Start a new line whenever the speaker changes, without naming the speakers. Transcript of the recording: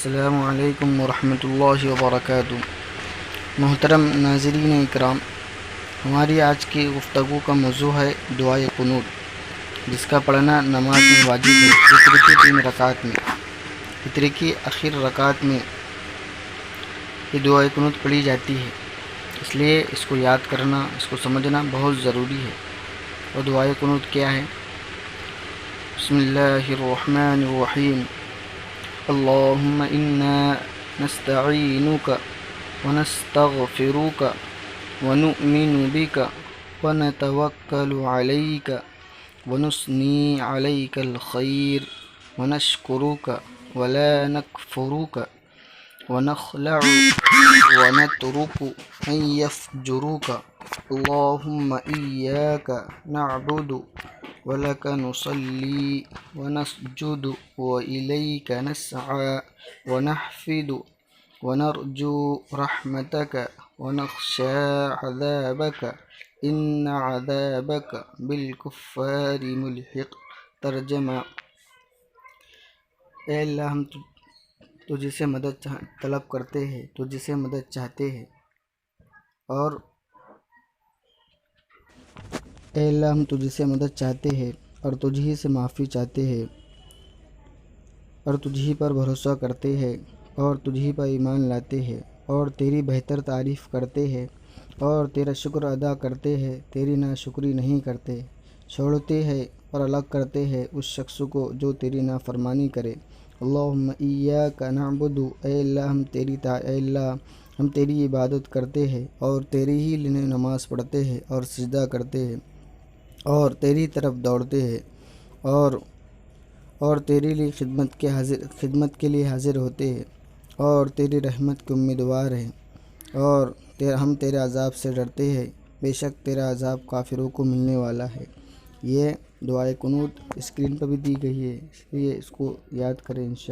السلام علیکم ورحمۃ اللہ وبرکاتہ۔ محترم ناظرین اکرام، ہماری آج کی گفتگو کا موضوع ہے دعائے قنوت، جس کا پڑھنا نماز میں واجب ہے۔ فطر کی 3 رکعات میں، فطر کی آخر رکعت میں یہ دعائے قنوت پڑھی جاتی ہے، اس لیے اس کو یاد کرنا، اس کو سمجھنا بہت ضروری ہے۔ اور دعائے قنوت کیا ہے؟ بسم اللہ الرحمن الرحیم۔ اللہم انا نستعینک ونستغفرک ونؤمن بک ونتوکل علیک ونثنی علیک الخیر ونشکرک ولا نکفرک ونخلع ونترک من یفجرک اللہم ایاک نعبد ولک نصلی ونسجد وإلیک نسعی ونحفد ونرجو رحمتک ونخشی عذابک ان عذابک بالکفار ملحق۔ ترجمہ: اے اللہ، ہم تجھ سے مدد طلب کرتے ہیں، تجھ سے مدد چاہتے ہیں، اور اے اللہ ہم تجھ سے مدد چاہتے ہیں اور تجھ ہی سے معافی چاہتے ہیں، اور تجھ ہی پر بھروسہ کرتے ہیں، اور تجھ ہی پر ایمان لاتے ہیں، اور تیری بہتر تعریف کرتے ہیں، اور تیرا شکر ادا کرتے ہیں، تیری ناشکری نہیں کرتے، چھوڑتے ہیں اور الگ کرتے ہیں اس شخص کو جو تیری نافرمانی کرے۔ اللہم ایاک نعبد، اے اللہ ہم تیری عبادت کرتے ہیں اور تیری ہی لیے نماز پڑھتے ہیں اور سجدہ کرتے ہیں اور تیری طرف دوڑتے ہیں اور تیری لیے خدمت کے لیے حاضر ہوتے ہیں اور تیری رحمت کے امیدوار ہیں، اور ہم تیرے عذاب سے ڈرتے ہیں، بے شک تیرا عذاب کافروں کو ملنے والا ہے۔ یہ دعائے قنوت اسکرین پر بھی دی گئی ہے، اس لیے اس کو یاد کریں انشاءاللہ۔